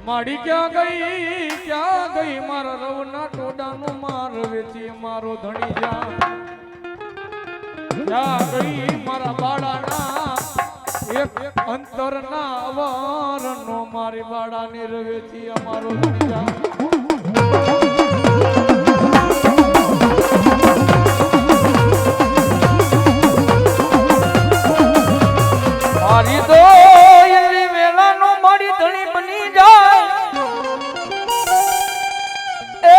માડી ક્યાં ગઈ મારા રવના ટોડાનું માર વેચી મારો ધણી ક્યાં ગઈ મારા બાળાના એક અંતરના અવારનો મારી બાળાની રવેચી અમારો ધણી મારી તો એવી વેલાનો મારી ધણી બની જાય એ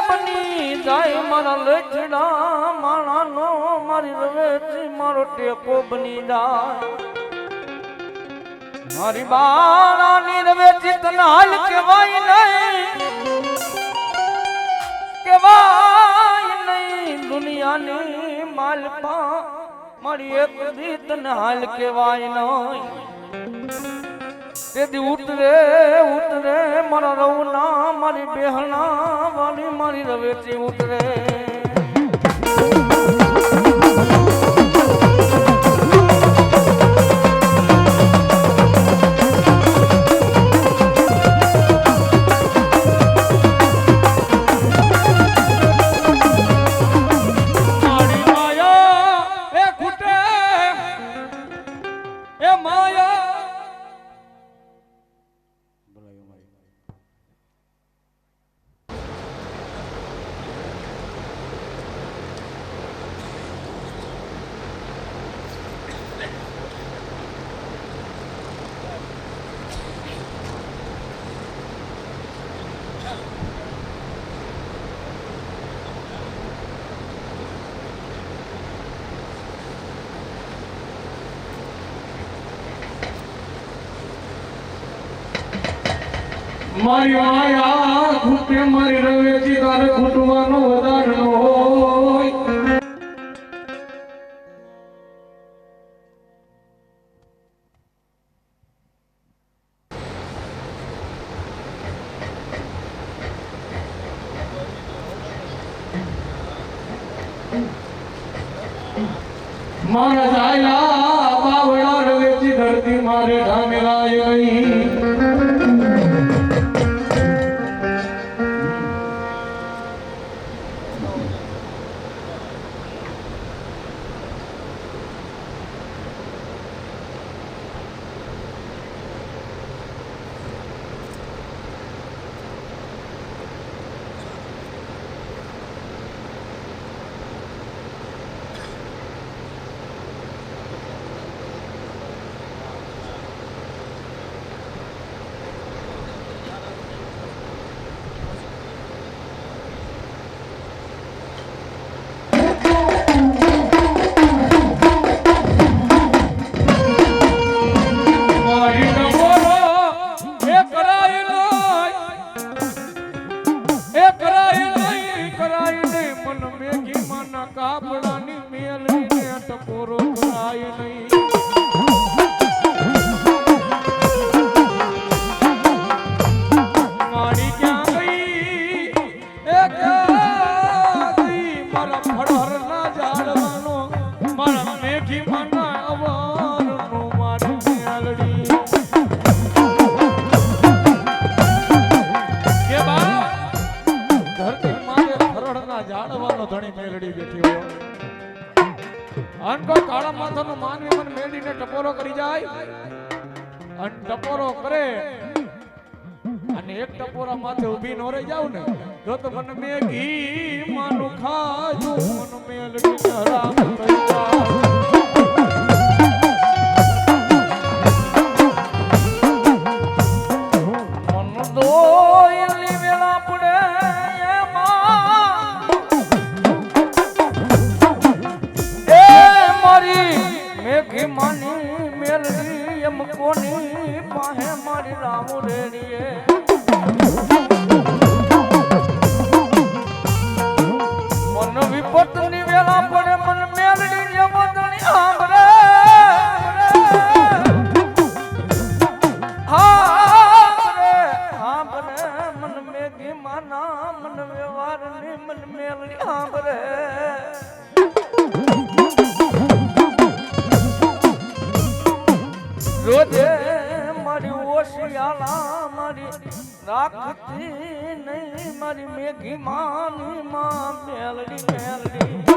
બની જાય મારા લચડા માણાનો મારી રવેચી મારો ટેકો બની જાય મારી બાળાની રવેચી તને હાલ કહેવાય નહીં દુનિયાની માલપા મારી એક દી તને હાલ કહેવાય નહીં તેથી ઉતરે મારા રવના મારી બેહણા વાળી મારી રવેચી ઉતરે મારી માયા ખૂટે મારી રવેચી તારે ખૂટવાનો વધાર ન હોય મારા જાયા બાવળા રવેચી ધરતી મારે ઢામેરાય ગઈ કાપડાની મેલને ટપોરો કરાય નહીં મારી ક્યાં ગઈ મારા ફળહરના ઝાડવાનો મારા મેઘી માના અવારનો મારી મેલડી કે બા ધરતી મારે ફળહરના ઝાડવાનો ધણી મેલડી બેઠી હોય અન કોઈ કાળા માથાનો માનવી મન મેળીને ટપોરો કરી જાય અન ટપોરો કરે અને એક ટપોરા માથે ઊભી નો રહી જાવ ને જો તો મને મેઘી માનું ખાજો મન મેલડી હરામ થઈ જાય મન દોયલી વેળા પડે મેઘી માની મેલડી એમ કોની પાહે મારી રામ રેડીએ મન વિપત ની વેલા પડે મન મેલડી એમ ધણી આંબરે આંબરે મન મેઘી માના મન વ્યવહાર ની મન મેલડી આંબરે રોજે મારી ઓશિયા વસિયાલા મારી રાખતી નહીં મારી મેઘી માની માં મેલડી મેલડી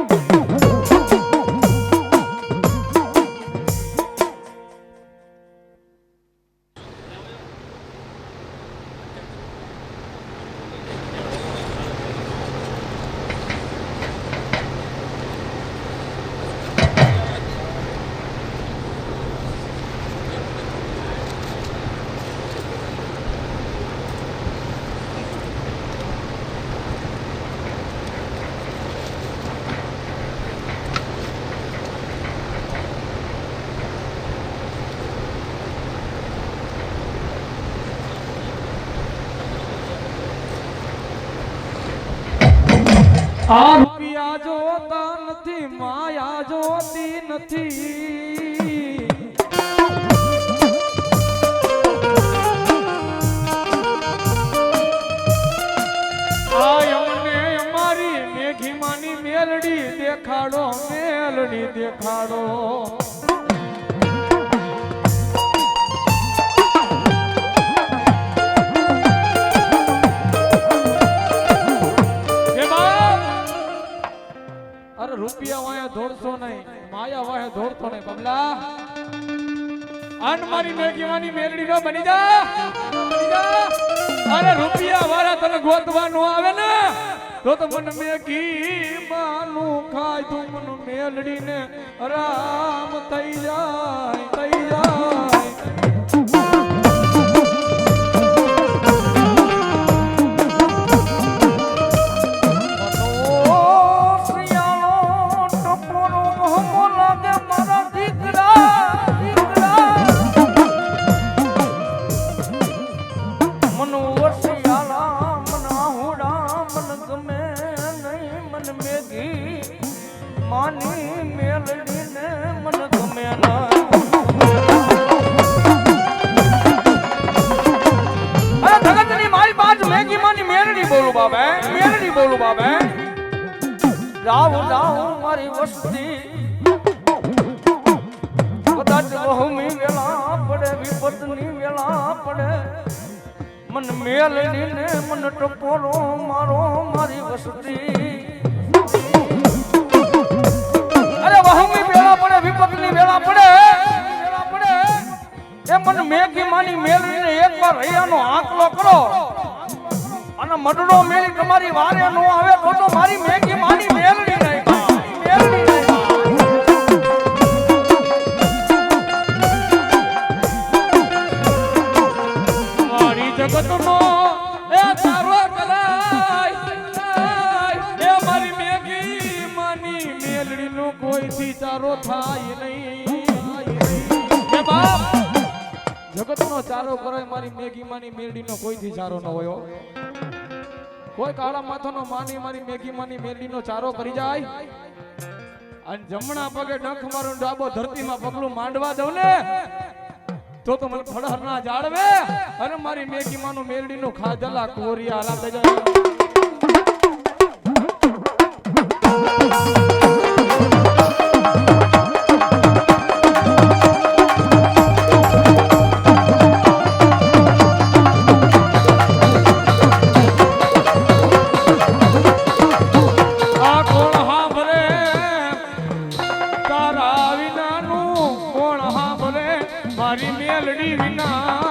આ રૂપિયા જોતા નથી માયા જોતી નથી આ અમને અમારી મેઘી માની મેલડી દેખાડો મેલડી દેખાડો રૂપિયા વાયા દોડશો નહીં માયા વાયા દોડતો નહીં બબલા અન મારી મેઘીવાની મેલડી નો બની જા અરે રૂપિયા વાળા તને ગોતવાનું આવે ને તો મને મેઘી માનું ખાય તું મને મેલડી ને આરામ થઈ જાય થઈ જાય માની મેલડી ને મન ગમે ના અરે જગતની મારી પાંચ મેઘી માની મેલડી બોલું બાબા મેલડી બોલું બાબા જાઉં જાઉં મારી વસ્તી કદાચ વહુમી વેલા પડે વિપતની વેલા પડે મન મેલડી ને મન ટપોરો મારો મારી વસ્તી વહુમી વેળા પડે વિપતની વેળા પડે એ મન મેઘી માની મેલડીને એકવાર હૈયાનો આંકલો કરો અને મડડો મેલી તમારી વારે નો આવે તો મારી મેઘી માની મેલડી નહીં મેલડી મારી જગતનો એ તારો કરાય એ મારી મેઘી માની મેલડી નો કોઈ થી ચારો થાય નહીં એ બાપ જગતનો ચારો કરે મારી મેઘી માની મેલડી નો કોઈ થી ચારો ન હોય કોઈ કાળા માથાનો માની મારી મેઘી માની મેલડી નો ચારો કરી જાય અને જમણા પગે ડંખ મારું ડાબો ધરતીમાં પગલું માંડવા દઉં ને તો મને ફળહર ના જાળવે અને મારી મેઘી માનું મેલડી નું ખાધલા કોરિયા હાલા થઈ જાય મારી મેલડી વિના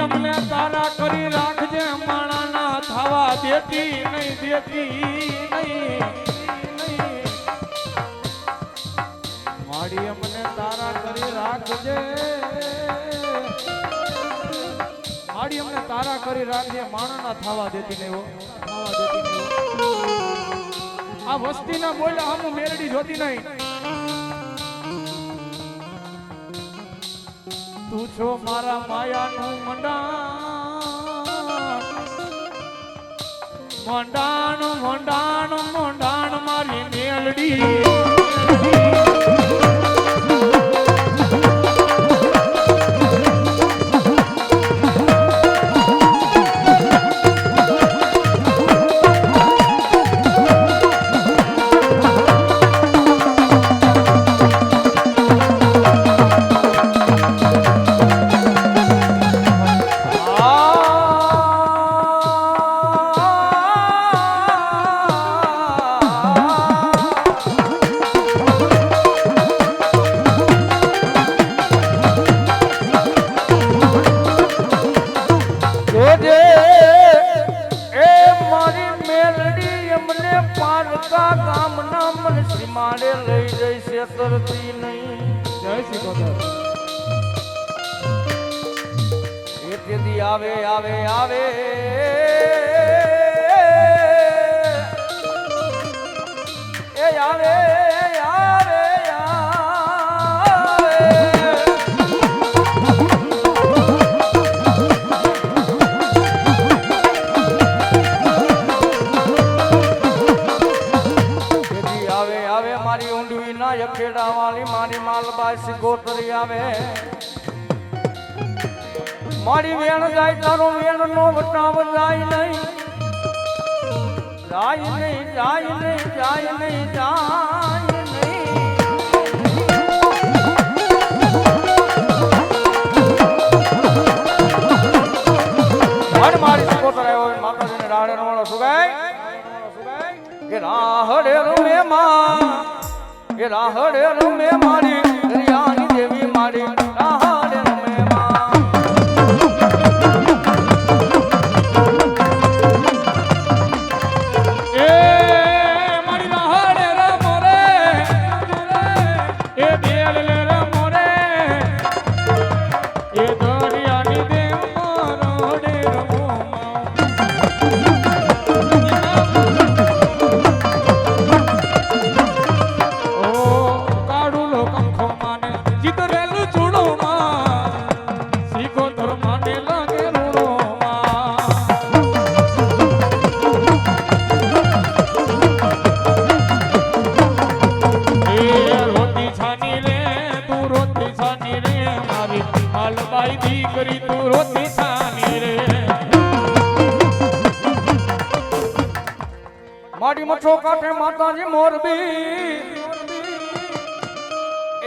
અમને તારા કરી રાખજે માણાના થવા દેતી નહીં માડી અમને તારા કરી રાખજે માડી અમને તારા કરી રાખજે માણાના થવા દેતી નહીં થવા આ વસ્તીના બોલ્યા આમ મેલડી જોતી નહીં. તું છો મારા માયાનું મંડાણ મંડાણ મંડાણ મંડાણ મારી મેલડી. મારે લઈ જઈ છે તરતી નહીં. જય શ્રી ગોદર. એ તેથી આવે આવે આવે એ આવે આવે મારી ઊંડવી ના યખેડા વાળી મારી માલબાઈ સિગોતરી આવે. મારી વેણ જાય તારો વેણ નો વટાવ જાય નહીં જાય નહીં જાય નહીં જાય નહીં જાય નહીં. મારી સિગોતરી હોય માતાજીને રાડે રમણો સુગાય કે રાહડે રમે માં એ રાહડે રમે મારી દરિયાની દેવી મારી રાહડે રમે માં. એ મારી રાહડે રમો રે એ બેલ રમો રે એ દરિયાની દેવ મારોડે રમો દીકરી તું રોતી છાની રે. મારી મઠો કાંઠે માતાજી મોરબી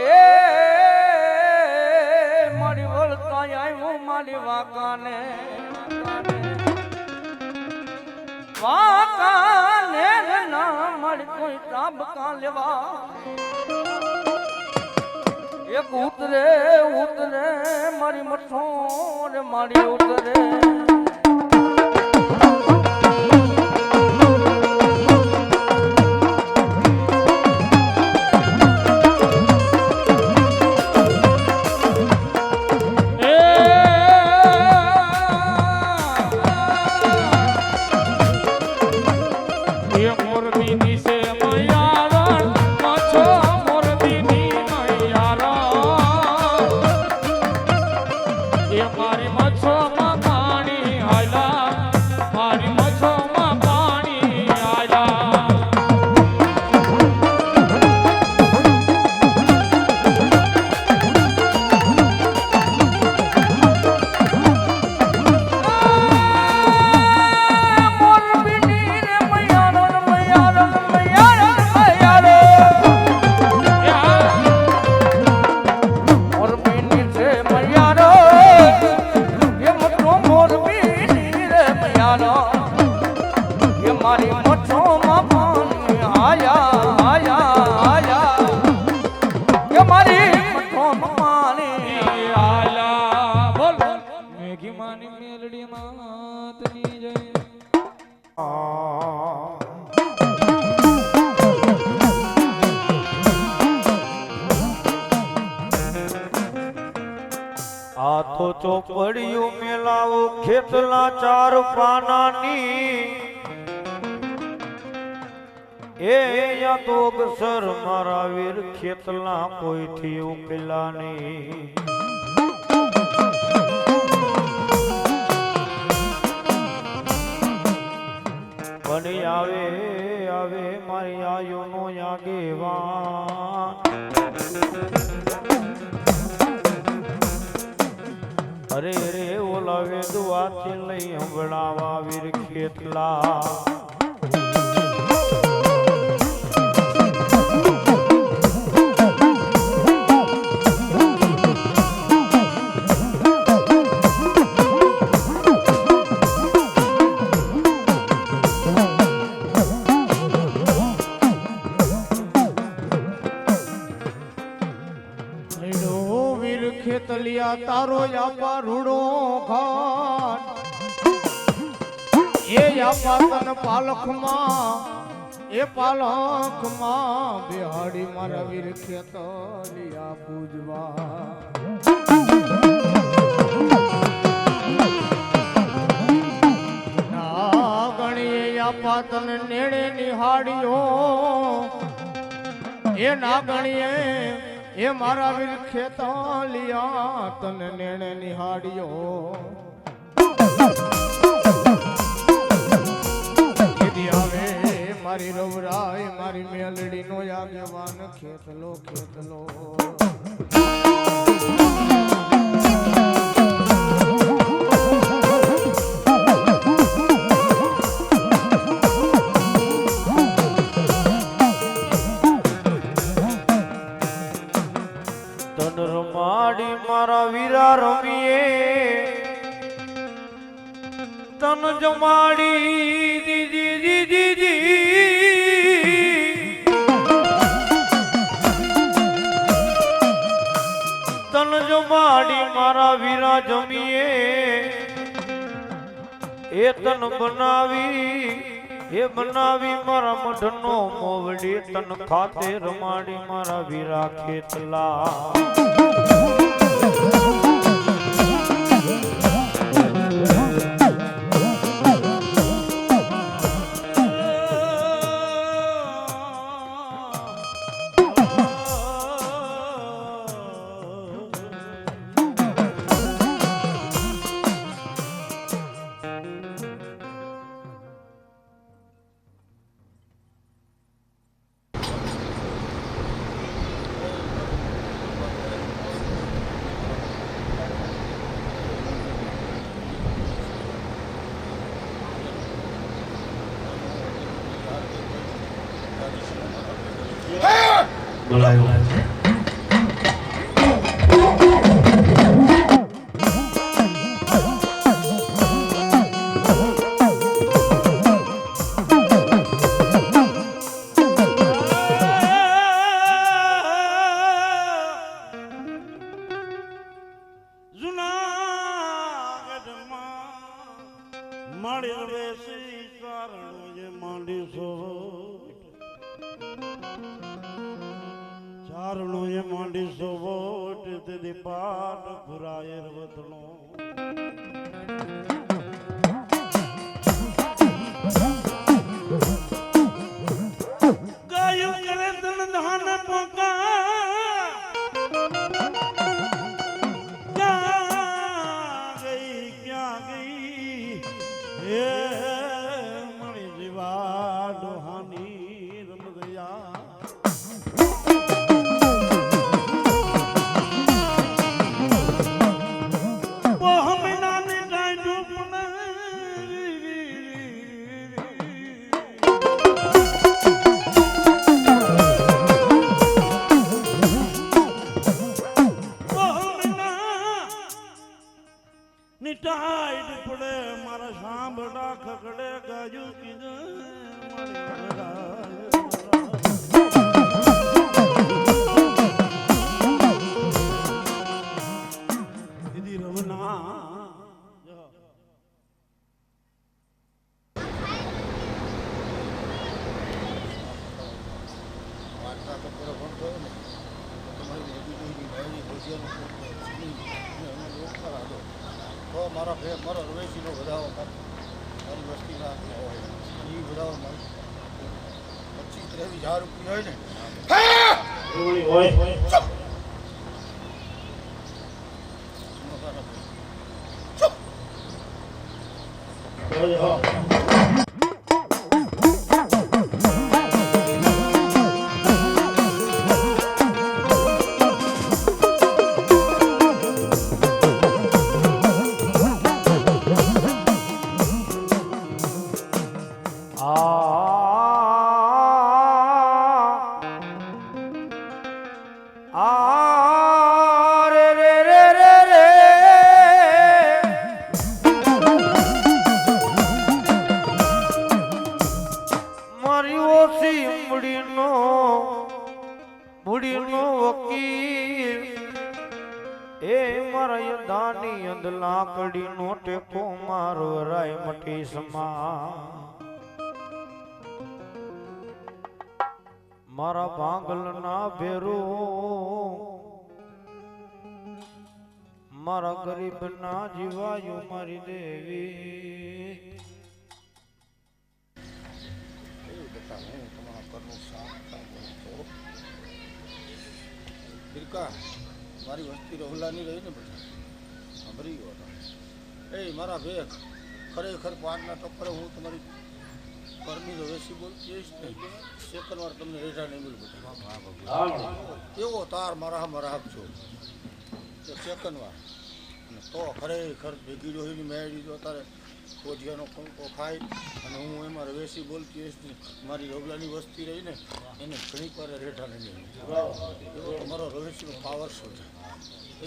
એ મારી વળતા આવ્યું મારી વાકાને વાકાને ના મારી કોઈ તાબકા લેવા એક ઉતરે ઉતરે મારી મઠો રે મારી ઉતરે. હાથો ચોપડિયું મેલાવો ખેતલા ચાર પાનાની એ યા તો અગસર મારા વીર ખેતલા કોઈથી ઉકેલા નહીં. પણ આવે આવે મારી આયુનો આગેવાન. અરે રે ઓલા વેદવાથી લઈ હંભળાવા વીર ખેતલા. ખેતલિયા તારો યાપા રૂડો ઘાટ એ યાપા તન પાલખમાં એ પાલખમાં બિહાડી મારા વીર ખેતલિયા પૂજવા. નાગણીએ યાપા તન નેડે નિહાળ્યો એ નાગણીએ એ મારા વીર ખેતલિયા તને નેણે નિહાળ્યો. કીધી આવે મારી રવરાય મારી મેલડી નો આગેવાન ખેતલો ખેતલો. રમાડી મારા વીરા રમીએ તન જમાડી દીદી દીદી દી. તન જમાડી મારા વીરા જમીએ એ તન બનાવી એ બનાવી મારા મઢનો મોવડી. તન ખાતે રમાડી મારા વીરા ખેતલા. બોલાયો માડી વેસી ચારણો જે માંડી સો ચારણો એ માંડી સો વોટ તે પાટ પુરાય રવતણો ગાયું કરે તણ ધાન પોકા મણી જીવા ડોહાની રમદયા મહિનાની ડાયડું ટાઈટ પડે મારા સાંભળા ખકડે ગાજુ કીધું દીદી રમના તો મારા મારો રવેશીનો વધારો મારી વસ્તીના હોય એ વધારો 25-30 એવી 1000 રૂપિયા હોય ને એવડી હોય રે રે રે રે રે મારી ઓછી મૂડીનો વકીલ એ મારા યદાની અંદ લાકડીનો ટેકો મારો રાય મટી સમા મારા ભાંગલના ભેરો મારા ગરીબના જીવાયું મારી દેવી એવું બેટા હું તમારા ઘરનું સાફ કામ કરું છું. બિરકા મારી વસ્તી રહુલાની રહી ને બેટા સાંભળી ગયો હતો એ મારા ભેગ ખરેખર પાંચના ટપરે હું તમારી ઘરની રવેશી બોલતી જઈશ ને સેકન્ડ વાર તમને રેઠા નહીં મળ્યું બેટા એવો તાર મારા રાખજો સેકન્ડ વાર અને તો ખરેખર ભેગી રોહીની મેળવી જો તારે કોજિયાનો કંકો ખાઈ અને હું એમાં રવેશી બોલતી હોઈશ ને મારી રવલાની વસ્તી રહી ને એને ઘણી વાર રેઠા નહીં એવો તમારો રવેશીનો પાવર શું છે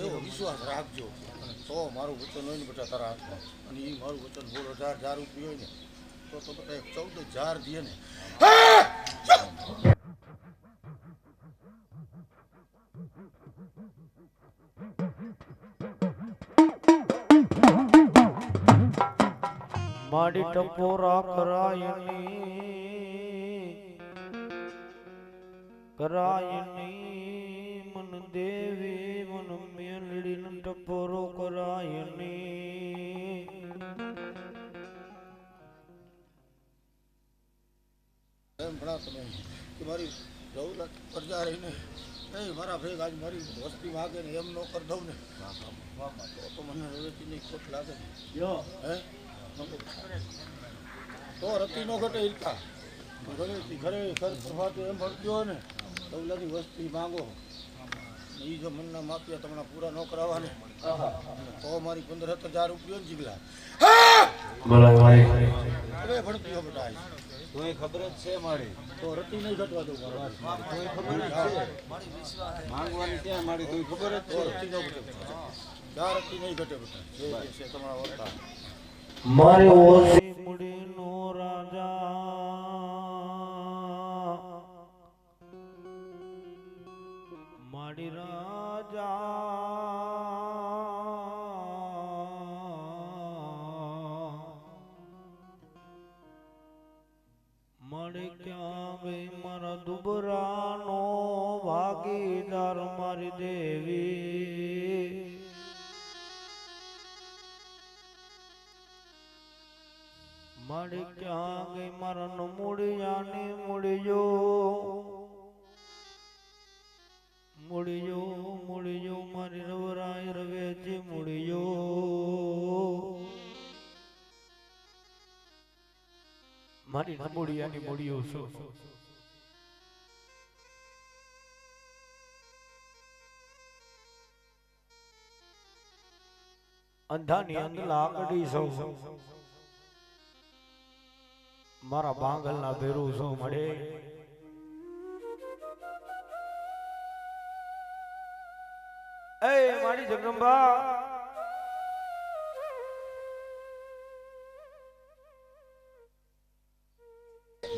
એવો વિશ્વાસ રાખજો અને તો મારું વચન હોય ને બેટા તારા હાથમાં અને એ મારું વચન બોલો 1000 રૂપિયા હોય ને તો બેટા 14000 દે ને માડી ટપોરા કરાયની મન દેવી મન મેલડી ટપોરો કરાયની એમ ભણા તમે કે મારી રવલા પ્રજા રહીને એ મારા ભેગ આજ મારી વસ્તી માગે ને એમ ન કરી દઉં ને તો મને રવેચીની ખોટ લાગે ને હે તો રતી નો ઘટે ઈરકા રવેચી ખરેખર પ્રભાતે એમ ભરતી હોય ને રવલાની વસ્તી માંગો એ જો મનના માપ્યા તમને પૂરા ન કરાવવા ને તો મારી 15000 રૂપિયા ને જીગલા બોલાય ભાઈ હવે ભણતી હો બેટા તોય ખબર જ છે મારી તો રતી નહીં ઘટવા દઉં તોય ખબર જ છે માંગવાની ત્યાં મારી તોય ખબર જ છે રતી ન ઘટે ચાર રતી નહીં ઘટે બેટા જે છે તમારા વર્તા મારે ઓછી મૂડીનો રાજા માડી રાજા મળે ક્યાં ગઈ મારા દુબરાનો ભાગીદાર મારી દેવી મળે ક્યાં ગઈ મારા મૂળિયાની મૂળિયો મારી રવરાય રવેજી મૂળિયો મારી મૂળિયાની મૂળિયો શું અંધાની અંધ લાકડી સૌ મારા બાંગલના ભેરું શું મળે એ મારી જગદંબા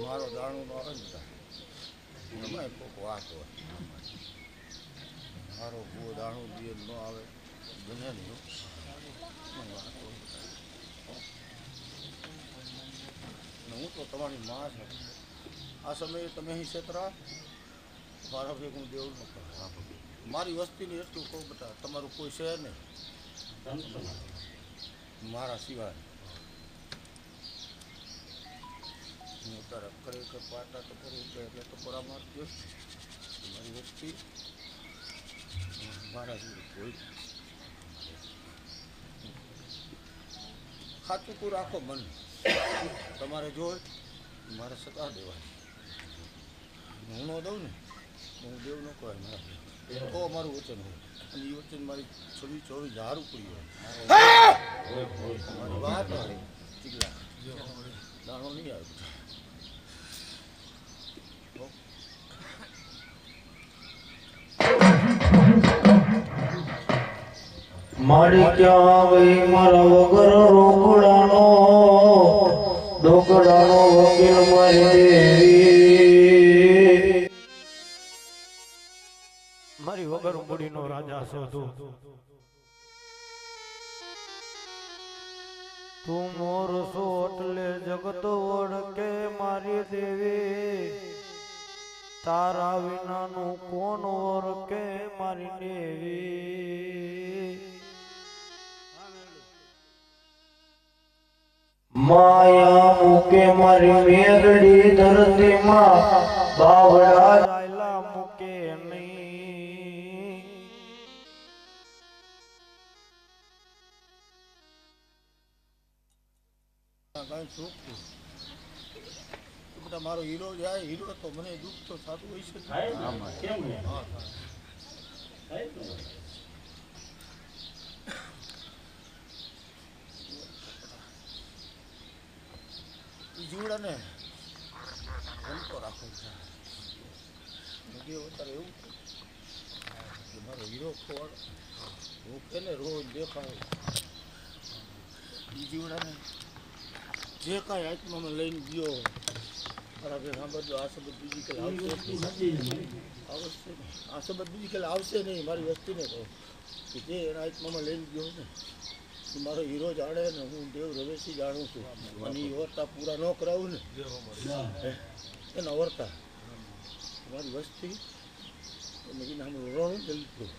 મારો દાણું નો આવે ને એમાં કોઈક વાત હોય મારો ભૂવો દાણું દે ન આવે બને નહીં વાત હોય હું તો તમારી માં છે આ સમયે તમે અહીં છેતરા મારા ભેગું દેવું ન કરે મારી વસ્તીને એટલું કહું બેટા તમારું કોઈ છે નહીં મારા સિવાય હું તારા ખરેખર પાટા ટપોર ઊંચા એટલે ટપોરા મારતી હોય મારી વસ્તી મારા જેવું કોઈ ખાતું તું રાખો મન તમારે જોઈ મારે સતા દેવાય હું ન દઉં ને હું દેવ ન કહેવાય મારા તો અમારું વચન હોય અને એ વચન મારી 26-24 ઉપરી હોય મારી વાત હોય ચીકલા દાણો નહીં આવે મારી ક્યાં ગઈ મારા વગર રોકડાનો ઢોકળાનો વકીલ મારી દેવી મારી વગર મૂડીનો રાજા શોધો તું મોર છો એટલે જગત ઓળખે મારી દેવી તારા વિનાનું કોણ ઓળખે મારી દેવી માયા મૂકે મારી મેરડી ધરતીમાં બાવડા જાયલા મૂકે નહીં કાંઈ સુખ બેટા મારો હીરો જાય હીરો તો મને દુઃખ તો થતું હોય છે કેમ જીવડાને રમતો રાખો છે અત્યારે એવું કે મારો હીરો ખોવાડ હું કેને રોજ દેખાય એ જીવડાને જે કાંઈ આત્મા મેં લઈને ગયો મારા ભાઈ સાંભળજો આ શબ્દ બીજી કાલે આવશે આવશે આ શબ્દ બીજી કાલે આવશે નહીં મારી વસ્તીને કહો કે જે એના આત્મામાં લઈને ગયો ને એ મારો હીરો જાણે ને હું દેવ રવેશી જાણું છું અને એ વર્તા પૂરા ન કરાવું ને એના વર્તા મારી વસ્તી મેં કીધું આમ રણું લઈ લીધું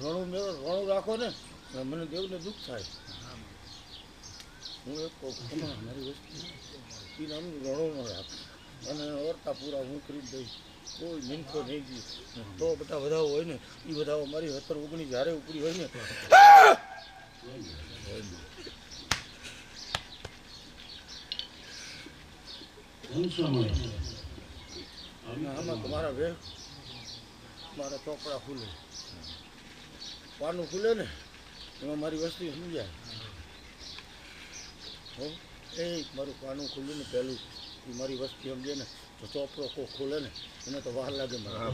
રણું રાખો ને મને દેવને દુઃખ થાય હું એક મારી વસ્તી એ નામનું રણું ન રાખ અને વર્તા પૂરા હું કરી દઈશ કોઈ મિનખો નહીં ગયું તો બધા વધાવો હોય ને એ વધાવો મારી 17-19 જ્યારે ઉપરી હોય ને આમાં તમારા વેગ મારા ચોપડા ખુલે પાનું ખુલે ને એમાં મારી વસ્તુ સમજાય હો એ મારું પાનું ખુલ્યું ને પહેલું એ મારી વસ્તુ સમજે ને તો ચોપડો કોક ખોલે ને એને તો વાર લાગે મારા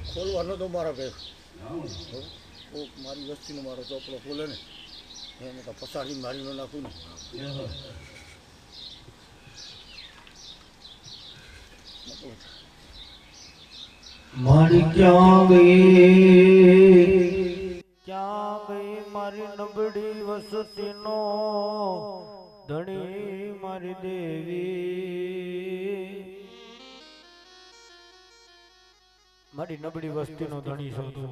ખોલવાનો તો મારા વેગ કોક મારી વસ્તીનો મારો ચોપડો ખોલે ને એને તો પસાડી મારી ન નાખું ને મારી ક્યાં ગઈ મારી નબળી વસતીનો ધણી મારી દેવી મારી નબળી વસ્તીનો ધણી શોધો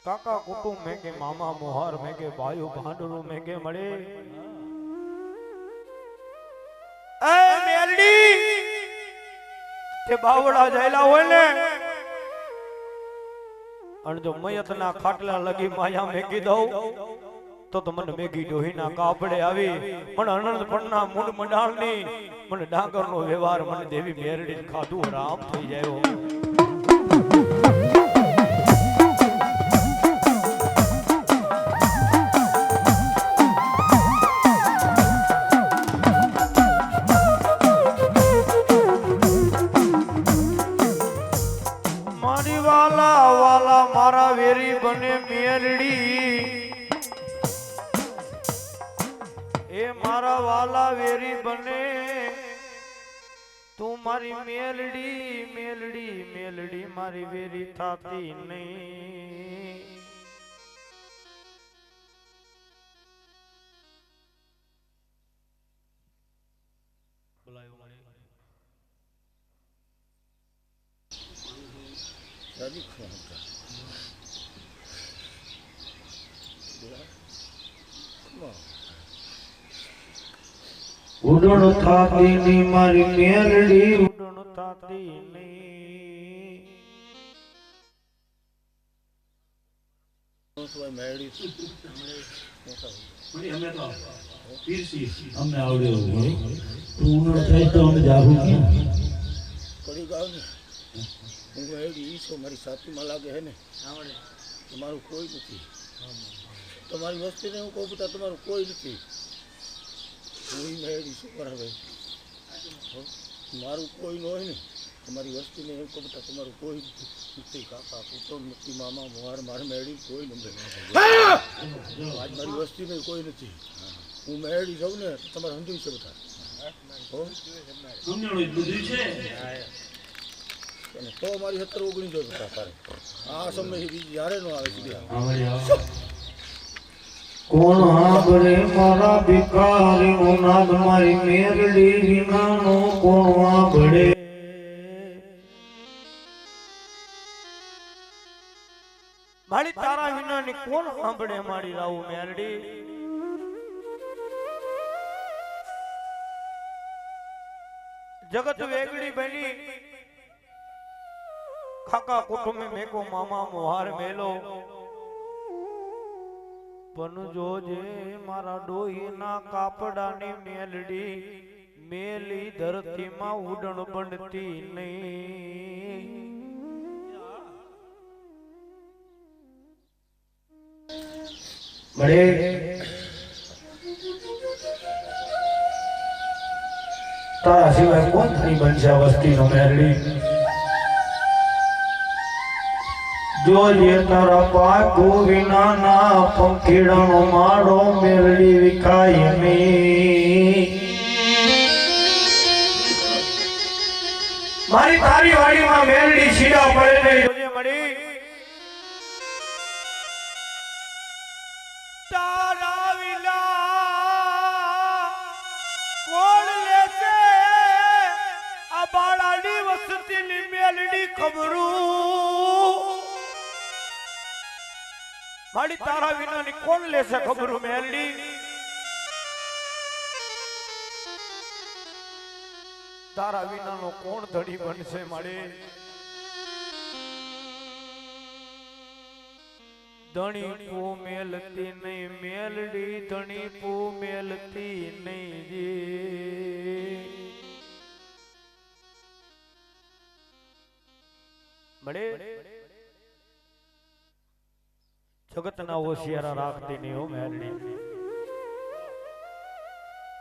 કાકા કુટુંબ મેં કે મામા મોહાર મેં કે ભાઈઓ ભાંડરું મેં કે મળે એ મેરડી તે બાવડા જાયલા હોય ને અને જો મયતના ખાટલા લગી માયા મેગી દઉં તો મને મેગી ડોહીના કાપડે આવી મને અનંત પણના મૂળ મંડાળની મને ડાંગરનો વ્યવહાર મને દેવી મેરડી ખાધું રામ થઈ જાય મારા વેરી બને મેરડી એ મારા વાલા વેરી બને તું મારી મેલડી મેલડી મેલડી મારી વેરી થાતી નહીં ઉડણ થાતી ની મારી મેરડી ઉડણ થાતી નહીં મેળી અમે તો પીરસી અમને આવડે હોય ઉડણ થાય તો અમે જાગું ક્યાં કડી ગાવ ને હું મેળી ઈ છો મારી સાથીમાં લાગે હે ને તમારું કોઈ નથી તમારી વસ્તીને હું કહું બધા તમારું કોઈ નથી હું મેળી શું કરાવે મારું કોઈ ન હોય ને તમારી વસ્તીને એમ કહું બધા તમારું કોઈ નથી કાકા પુત્ર નથી મામા મોહાર મારે મેળી કોઈ નથી આજ મારી વસ્તીને કોઈ નથી હું મેળી જાઉં ને તમારે સમજવું છે બધા બધું છે અને તો મારી 17 19 જો હતા તારે આ સમય જ્યારે નો આવે છે કોણ હાંભળે મારા ભિખારી નો નાદ મારી મેરડી વિનાનો કોણ હાંભળે મારી તારા વિનાની કોણ સાંભળે મારી રાવું મેરડી જગત વેગડી બની કાકા કુટુંબે મેકો મામા મોહાર મેલો પણ જોજે મારા ડોહીના કાપડાની મેલડી મેલી ધરતીમાં ઉડણ બનતી નહીં મળે તારા સિવાય કોણ થઈ બનશે વસ્તી નો મેરડી જોઈએ તારા પાકો વિના ના પંખીડાનો માળો મેરડી વિકાય નહીં મારી તારી વાડીમાં મેરડી છીડા પડે નહીં જોજે મળી તારા વિના કોણ લેશે આ બાળાની વસતીની મેલડી ખબરું મારી તારા વિનાની કોણ લેશે ખબરું મેલડી તારા વિનાનો કોણ ધણી બનશે મારી ધણી પો મેલતી નહીં મેલડી ધણી પો મેલતી નહીં જે મળે જગતના હોશિયારા રાખતી નહીં હો મેલડી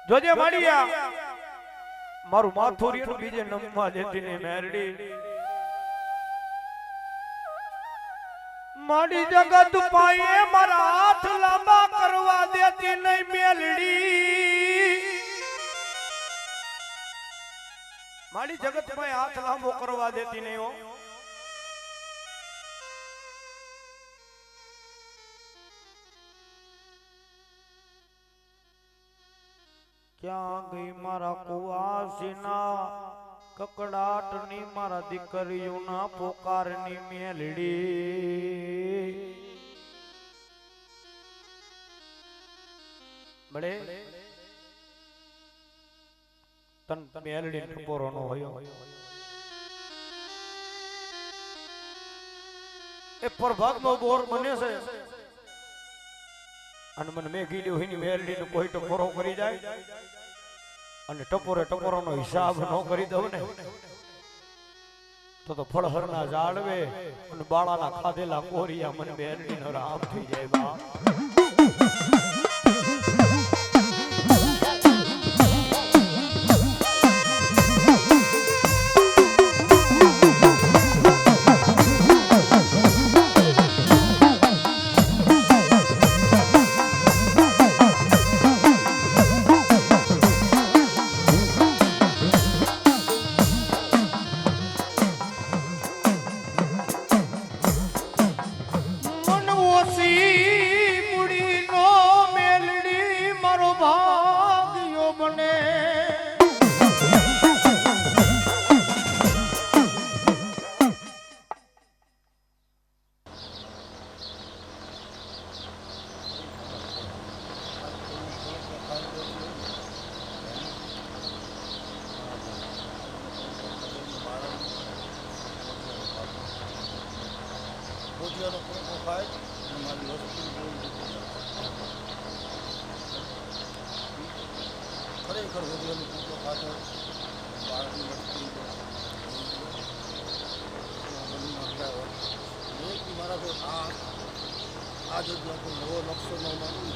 જોજે માળિયા મારું માથું રીનું બીજે નમવા દેતી નહીં મેલડી મારી જગત પાયે મારા હાથ લાંબા કરવા દેતી નહીં મેલડી મારી જગત પાયે હાથ લાંબો કરવા દેતી નહીં હો ક્યાં ગઈ મારા કુવાસીના કકડાટ ની મારા દીકરીઓના પોકારની મેલડી મળે તન મેલડી ટપોરો નો હોય એ પ્રભાતનો બોર બને છે અને મને મેઘી દેવની મેલડી નો કોઈ ટપોરો કરી જાય અને ટપોરે ટપોરાનો હિસાબ ન કરી દઉં ને તો ફળહરના જાળવે અને બાળાના ખાધેલા કોરિયા મને મેલડીનો રામ થઈ જાય બા થાય અને મારી વસ્તુ બહુ ખરેખર વધેલું પૂતો ખાતર બાળકની વસ્તી એક મારા તો આ જગ્યા પર નવો નકશો ન માનું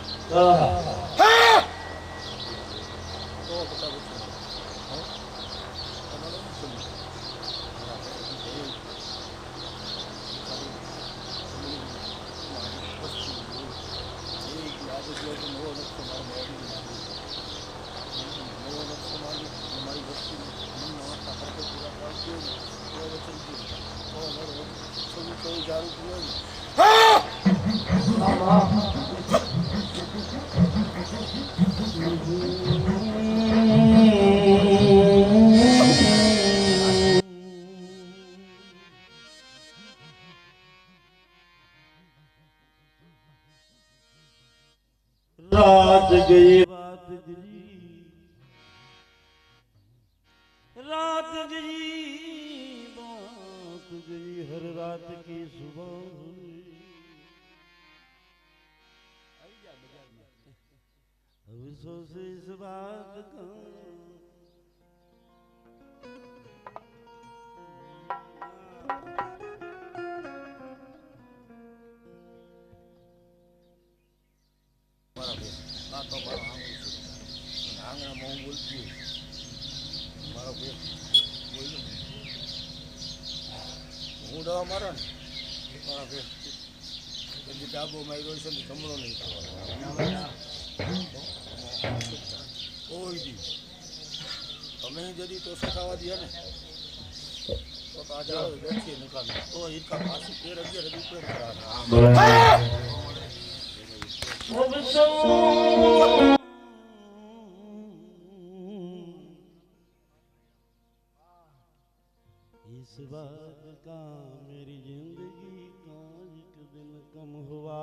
તો બધા મારી વસ્તુ रात गई रात गई हर रात की सुबह अफसोस इस बात का તો મારો આંગણામાં હું બોલતી મારો બે બોલ્યો હું દવા મારો ને મારા બે બધી ડાબો માર્યો છે ને જમણો નહીં કોઈ દી તમે જદી તો સખાવા દે ને તો આજે બેઠીએ નિકાલ તો ઈરકા પાછી 13-11 રૂપિયા કરા इस बात का मेरी जिंदगी का एक दिन कम हुआ